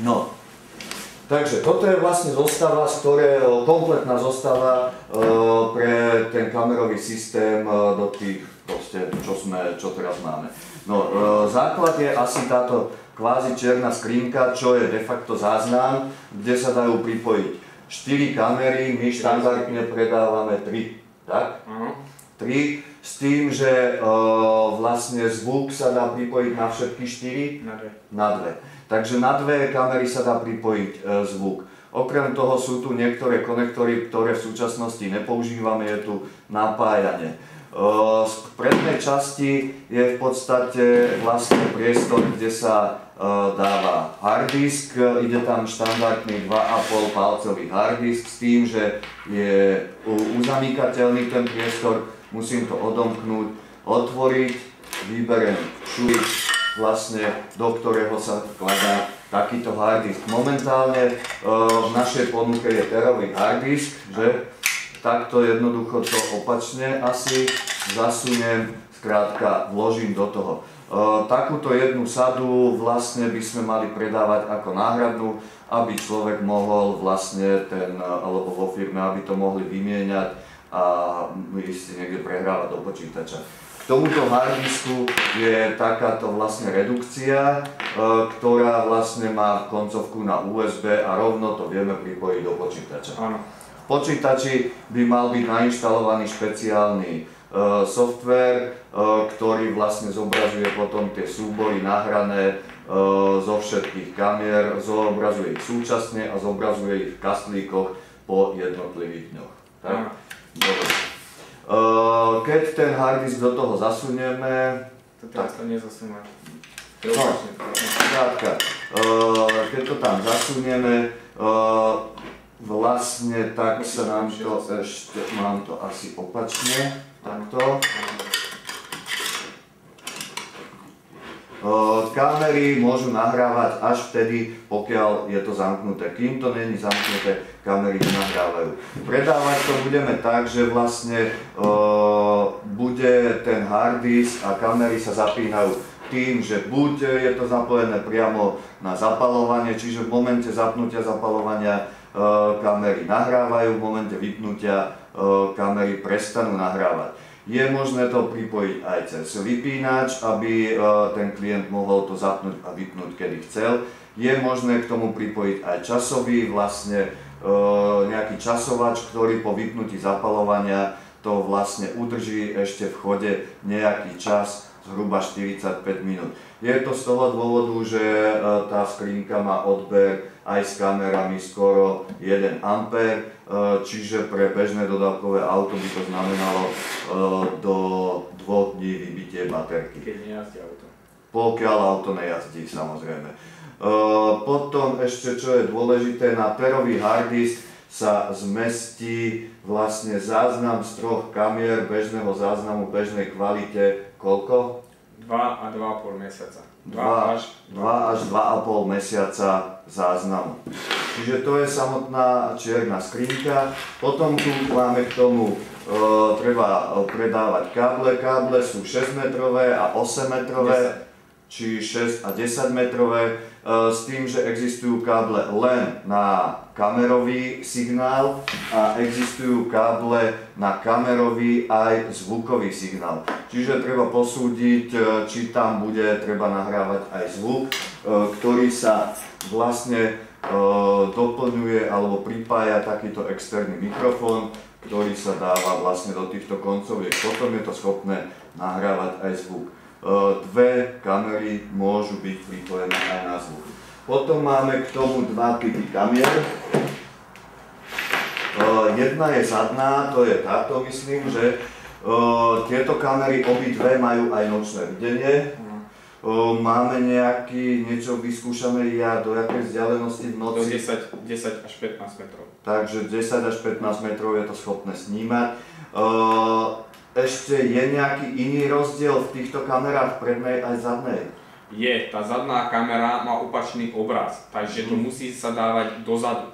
No, takže toto je vlastne zostava, kompletná zostava pre ten kamerový systém do tých, proste, čo teraz máme. No, základ je asi táto kvázi čierna skrinka, čo je de facto záznam, kde sa dajú pripojiť 4 kamery, my štandardne predávame 3, tak? 3, s tým, že vlastne zvuk sa dá pripojiť na všetky 4? Na 2. Takže na 2 kamery sa dá pripojiť zvuk. Okrem toho sú tu niektoré konektory, ktoré v súčasnosti nepoužívame, je tu napájanie. Z prednej časti je v podstate vlastne priestor, kde sa dáva harddisk, ide tam štandardný 2,5 palcový harddisk s tým, že je uzamykateľný ten priestor, musím to odomknúť, otvoriť, vyberiem šuj, vlastne do ktorého sa vkladá takýto harddisk. Momentálne v našej ponuke je terový harddisk, že takto jednoducho to opačne asi zasuniem, skrátka vložím do toho. Takúto jednu sadu vlastne by sme mali predávať ako náhradnú, aby človek mohol vlastne alebo vo firme, aby to mohli vymieňať a si niekde prehrávať do počítača. K tomuto harddisku je takáto vlastne redukcia, ktorá vlastne má koncovku na USB a rovno to vieme pripojiť do počítača. Áno. V počítači by mal byť nainštalovaný špeciálny software, ktorý vlastne zobrazuje potom tie súbory nahrané zo všetkých kamier, zobrazuje ich súčasne a zobrazuje ich v kastlíkoch po jednotlivých dňoch. Tak? Dobre. Keď ten harddisk do toho zasunieme... To teraz to nezasúma. Keď to tam zasunieme, vlastne tak sa nám to ešte, mám to asi opačne, takto. Kamery môžu nahrávať až vtedy, pokiaľ je to zamknuté. Kým to není zamknuté, kamery nenahrávajú. Predávať to budeme tak, že vlastne bude ten harddisk a kamery sa zapínajú tým, že buď je to zapojené priamo na zapaľovanie, čiže v momente zapnutia zapaľovania kamery nahrávajú, v momente vypnutia kamery prestanú nahrávať. Je možné to pripojiť aj cez vypínač, aby ten klient mohol to zapnúť a vypnúť, kedy chcel. Je možné k tomu pripojiť aj časový, vlastne nejaký časovač, ktorý po vypnutí zapaľovania to vlastne udrží ešte v chode nejaký čas, zhruba 45 minút. Je to z toho dôvodu, že tá skrinka má odber aj s kamerami skoro 1 A, čiže pre bežné dodávkové auto by to znamenalo do 2 dní vybitie baterky. Keď nejazdí auto. Pokiaľ auto nejazdí, samozrejme. Potom ešte, čo je dôležité, na terový harddisk sa zmestí vlastne záznam z 3 kamier bežného záznamu, bežnej kvalite, koľko? 2 a 2,5 mesiaca. 2 až 2,5 mesiaca záznamu. Čiže to je samotná čierna skrinka. Potom tu máme k tomu, treba predávať káble. Káble sú 6 metrové a 8 metrové, či 6 a 10 metrové, s tým, že existujú káble len na kamerový signál a existujú káble na kamerový aj zvukový signál. Čiže treba posúdiť, či tam bude treba nahrávať aj zvuk, ktorý sa vlastne doplňuje alebo pripája takýto externý mikrofón, ktorý sa dáva vlastne do týchto koncoviek. Potom je to schopné nahrávať aj zvuk. 2 kamery môžu byť pripojené aj na zvuk. Potom máme k tomu 2 typy kamier. Jedna je zadná, to je táto, myslím, že tieto kamery obidve majú aj nočné videnie. Máme niečo vyskúšané, do jakej vzdialenosti v noci? Do 10 až 15 metrov. Takže 10 až 15 metrov je to schopné snímať. Ešte je nejaký iný rozdiel v týchto kamerách, prednej aj zadnej? Je, tá zadná kamera má opačný obraz, takže to musí sa dávať dozadu.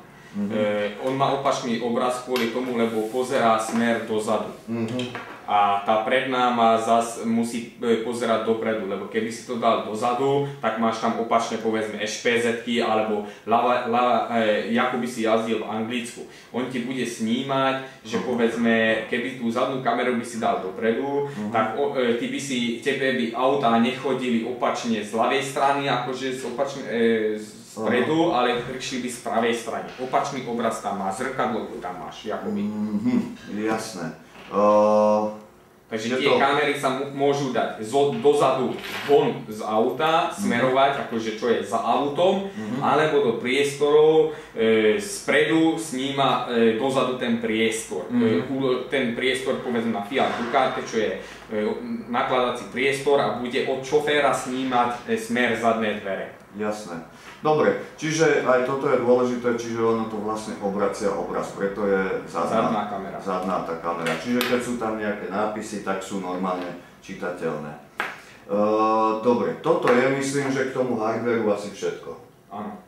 On má opačný obraz kvôli tomu, lebo pozerá smer dozadu. A tá predná má zas musí pozerať dopredu, lebo keby si to dal dozadu, tak máš tam opačne povedzme SPZ-ky alebo ako by si jazdil v Anglicku. On ti bude snímať, že povedzme, keby tú zadnú kameru by si dal dopredu, tak tebe by autá nechodili opačne z ľavej strany, akože spredu, ale prišli by z pravej strany. Opačný obraz tam má, zrkadlo tam máš, jakoby. Jasné. Takže tie kamery sa môžu dať dozadu von z auta, smerovať, akože čo je za autom, alebo do priestorov, spredu sníma dozadu ten priestor. Ten priestor povedzme na Fiat Ducato, čo je nakladací priestor a bude od šoféra snímať smer zadné dvere. Jasné. Dobre, čiže aj toto je dôležité, čiže ono to vlastne obracia obraz, preto je zadná kamera. Zadná tá kamera. Čiže keď sú tam nejaké nápisy, tak sú normálne čitateľné. Dobre, toto je, myslím, že k tomu hardwareu asi všetko. Áno.